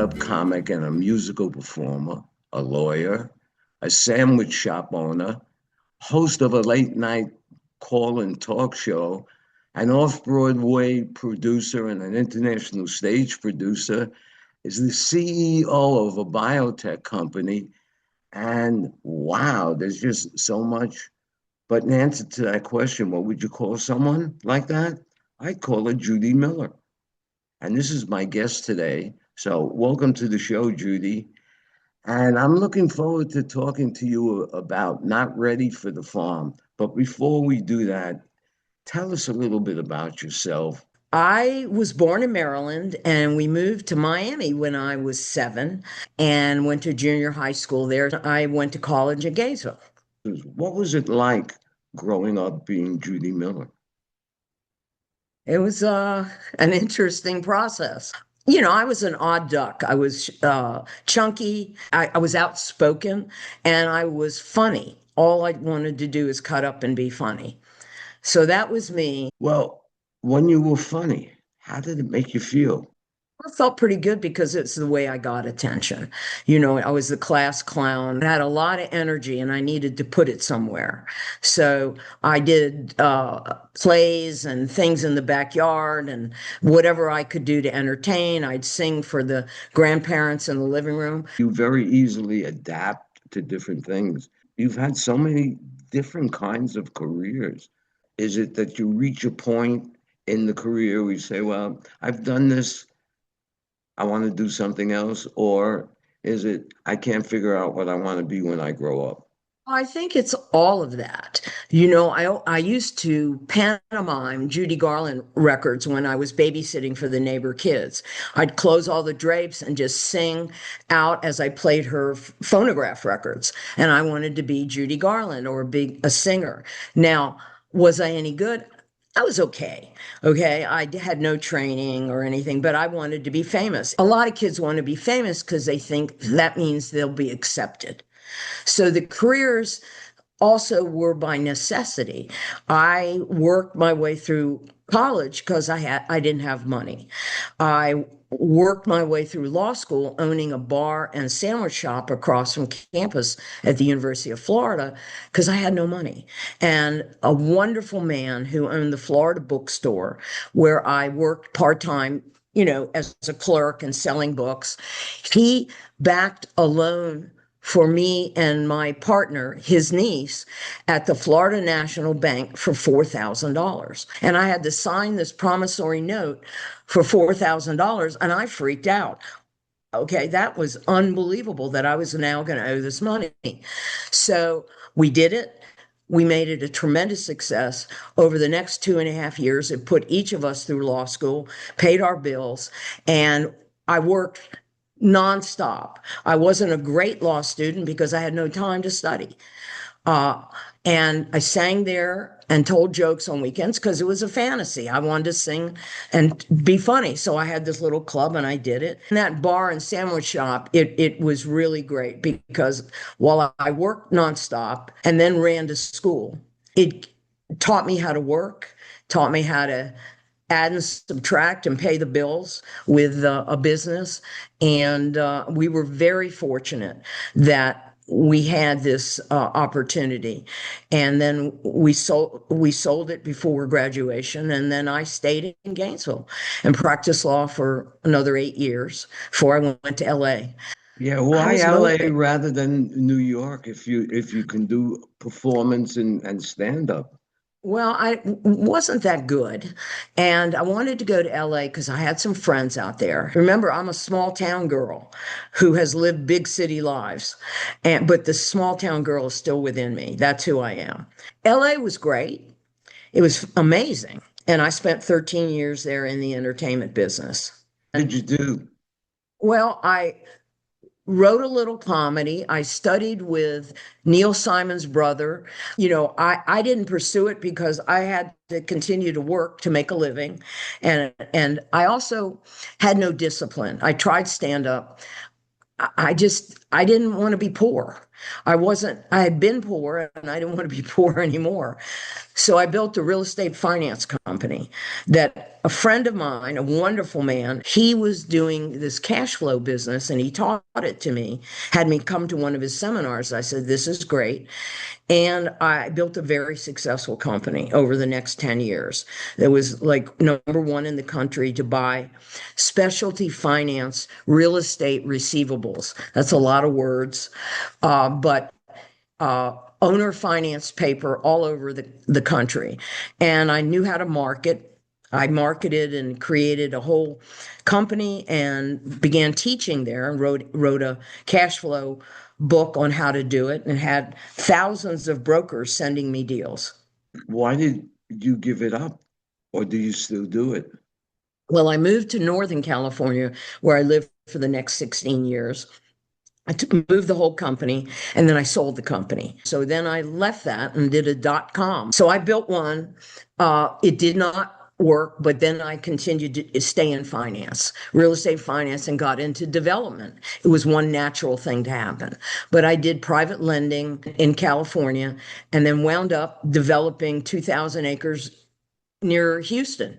stand-up comic and a musical performer, a lawyer, a sandwich shop owner, host of a late-night call-in talk show, an off-Broadway producer and an international stage producer, is the CEO of a biotech company. And wow, there's just so much. But in answer to that question, what would you call someone like that? I'd call her Judy Miller. And this is my guest today. So, welcome to the show, Judy. And I'm looking forward to talking to you about Not Ready for the Farm. But before we do that, tell us a little bit about yourself. I was born in Maryland and we moved to Miami when I was 7 and went to junior high school there. I went to college in Gainesville. What was it like growing up being Judy Miller? It was an interesting process. I was an odd duck. I was chunky, I was outspoken, and I was funny. All I wanted to do is cut up and be funny. So that was me. Well, when you were funny, how did it make you feel? I felt pretty good because it's the way I got attention. I was the class clown. I had a lot of energy and I needed to put it somewhere. So I did plays and things in the backyard and whatever I could do to entertain. I'd sing for the grandparents in the living room. You very easily adapt to different things. You've had so many different kinds of careers. Is it that you reach a point in the career where you say, well, I've done this, I want to do something else? Or is it, I can't figure out what I want to be when I grow up? I think it's all of that. I used to pantomime Judy Garland records when I was babysitting for the neighbor kids. I'd close all the drapes and just sing out as I played her phonograph records. And I wanted to be Judy Garland or be a singer. Now, was I any good? I was okay. Okay. Had no training or anything, but I wanted to be famous. A lot of kids want to be famous because they think that means they'll be accepted. So the careers also were by necessity. I worked my way through college because I didn't have money. I worked my way through law school owning a bar and sandwich shop across from campus at the University of Florida because I had no money. And a wonderful man who owned the Florida bookstore where I worked part-time, as a clerk and selling books, he backed a loan for me and my partner, his niece, at the Florida National Bank for $4,000. And I had to sign this promissory note for $4,000 and I freaked out. Okay, that was unbelievable that I was now going to owe this money. So we did it. We made it a tremendous success. Over the next 2.5 years, it put each of us through law school, paid our bills, and I worked nonstop. I wasn't a great law student because I had no time to study. Uh, and I sang there and told jokes on weekends because it was a fantasy. I wanted to sing and be funny. So I had this little club and I did it. In that bar and sandwich shop, it was really great because while I worked nonstop and then ran to school, it taught me how to work, taught me how to add and subtract and pay the bills with a business. And we were very fortunate that we had this opportunity. And then we sold it before graduation. And then I stayed in Gainesville and practiced law for another 8 years before I went to LA. Yeah, I why was LA motivated. rather than New York if you can do performance and stand up? Well, I wasn't that good. And I wanted to go to LA because I had some friends out there. Remember, I'm a small town girl who has lived big city lives. But the small town girl is still within me. That's who I am. LA was great. It was amazing. And I spent 13 years there in the entertainment business. What did you do? Well, I wrote a little comedy. I studied with Neil Simon's brother. I didn't pursue it because I had to continue to work to make a living. And I also had no discipline. I tried stand up. I I didn't want to be poor. I had been poor and I didn't want to be poor anymore. So I built a real estate finance company that a friend of mine, a wonderful man, he was doing this cash flow business and he taught it to me, had me come to one of his seminars. I said, this is great. And I built a very successful company over the next 10 years. That was like number one in the country to buy specialty finance real estate receivables. That's a lot of words, but owner finance paper all over the country. And I knew how to market. I marketed and created a whole company and began teaching there and wrote a cash flow book on how to do it and had thousands of brokers sending me deals. Why did you give it up? Or do you still do it? Well, I moved to Northern California where I lived for the next 16 years. Moved the whole company and then I sold the company. So then I left that and did a .com. So I built one. It did not work, but then I continued to stay in finance, real estate finance, and got into development. It was one natural thing to happen. But I did private lending in California and then wound up developing 2,000 acres near Houston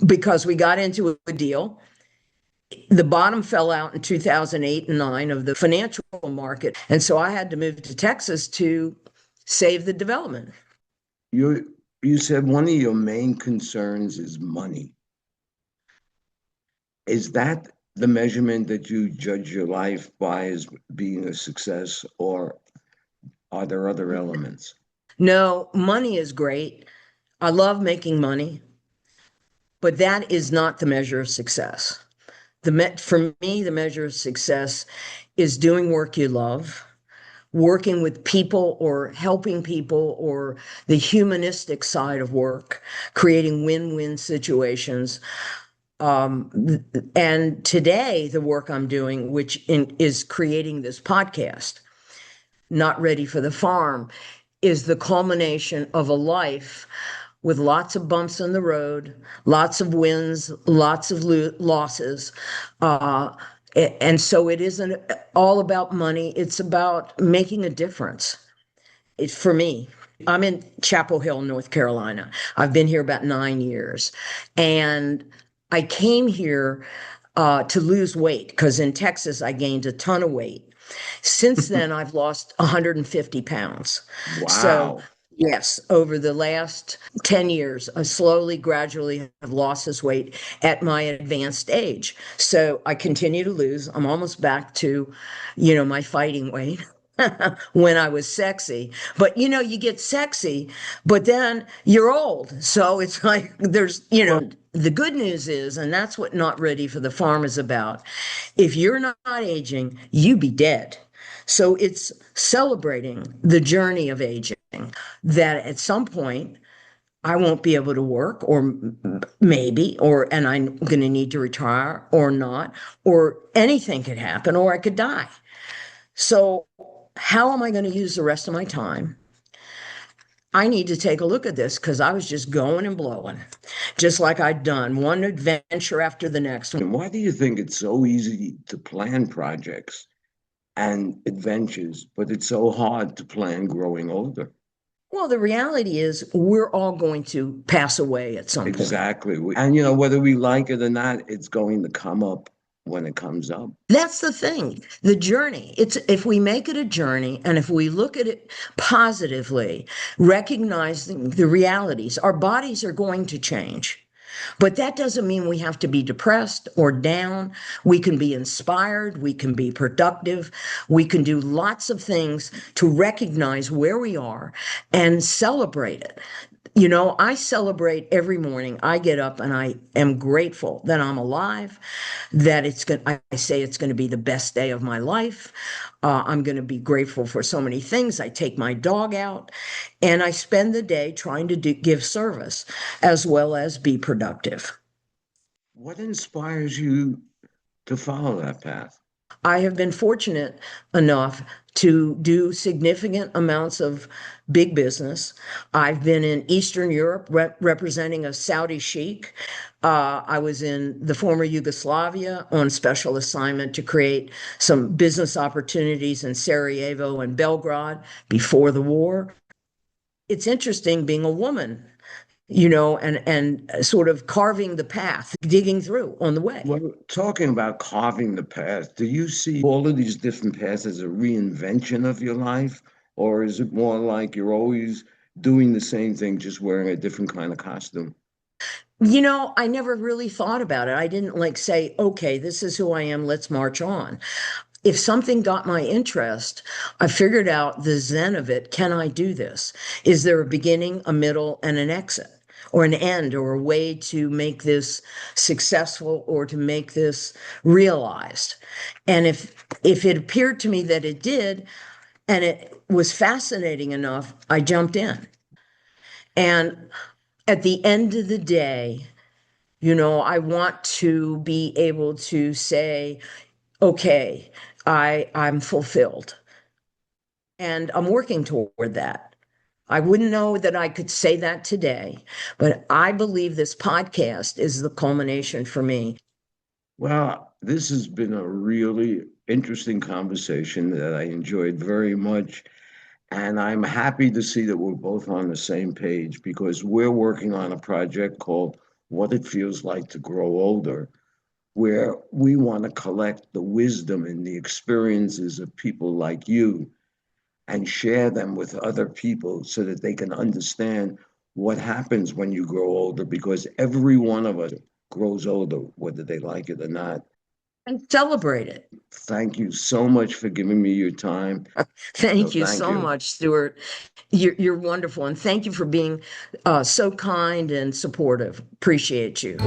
because we got into a deal. The bottom fell out in 2008 and 9 of the financial market. And so I had to move to Texas to save the development. You said one of your main concerns is money. Is that the measurement that you judge your life by as being a success, or are there other elements? No, money is great. I love making money, but that is not the measure of success. For me, the measure of success is doing work you love, working with people or helping people or the humanistic side of work, creating win-win situations. And today, the work I'm doing, is creating this podcast, Not Ready for the Farm, is the culmination of a life with lots of bumps in the road, lots of wins, lots of losses. Uh, and so it isn't all about money, it's about making a difference. For me, I'm in Chapel Hill, North Carolina. I've been here about 9 years. And I came here to lose weight because in Texas, I gained a ton of weight. Since then, I've lost 150 pounds. So, Wow. yes, over the last 10 years, I slowly, gradually have lost this weight at my advanced age. So I continue to lose. I'm almost back to, my fighting weight. When I was sexy. But you get sexy, but then you're old. So it's like Well, the good news is, and that's what Not Ready for the Farm is about. If you're not aging, you be dead. So it's celebrating the journey of aging, that at some point I won't be able to work, or maybe, and I'm going to need to retire or not, or anything could happen, or I could die. So, how am I going to use the rest of my time? I need to take a look at this because I was just going and blowing, just like I'd done one adventure after the next. and why do you think it's so easy to plan projects and adventures, but it's so hard to plan growing older? Well, the reality is we're all going to pass away at some point. Exactly. And whether we like it or not, it's going to come up when it comes up. That's the thing. The journey. It's if we make it a journey and if we look at it positively, recognizing the realities, our bodies are going to change. But that doesn't mean we have to be depressed or down. We can be inspired. We can be productive. We can do lots of things to recognize where we are and celebrate it. I celebrate every morning. I get up and I am grateful that I'm alive, that I say it's going to be the best day of my life. I'm going to be grateful for so many things. I take my dog out and I spend the day trying to give service as well as be productive. What inspires you to follow that path? I have been fortunate enough to do significant amounts of big business. I've been in Eastern Europe representing a Saudi sheikh. I was in the former Yugoslavia on special assignment to create some business opportunities in Sarajevo and Belgrade before the war. It's interesting being a woman, and sort of carving the path, digging through on the way. Well, talking about carving the path, do you see all of these different paths as a reinvention of your life? Or is it more like you're always doing the same thing, just wearing a different kind of costume? I never really thought about it. I didn't like say, okay, this is who I am, let's march on. If something got my interest, I figured out the zen of it. Can I do this? Is there a beginning, a middle, and an exit, or an end, or a way to make this successful or to make this realized? And if it appeared to me that it did, and it was fascinating enough, I jumped in. And at the end of the day, I want to be able to say, okay, I'm fulfilled. And I'm working toward that. I wouldn't know that I could say that today, but I believe this podcast is the culmination for me. Well, this has been a really interesting conversation that I enjoyed very much. And I'm happy to see that we're both on the same page because we're working on a project called What It Feels Like to Grow Older, where we want to collect the wisdom and the experiences of people like you and share them with other people so that they can understand what happens when you grow older, because every one of us grows older, whether they like it or not. And celebrate it. Thank you so much for giving me your time. So Thank you thank so you. much, Stuart. You're wonderful. And thank you for being so kind and supportive. Appreciate you.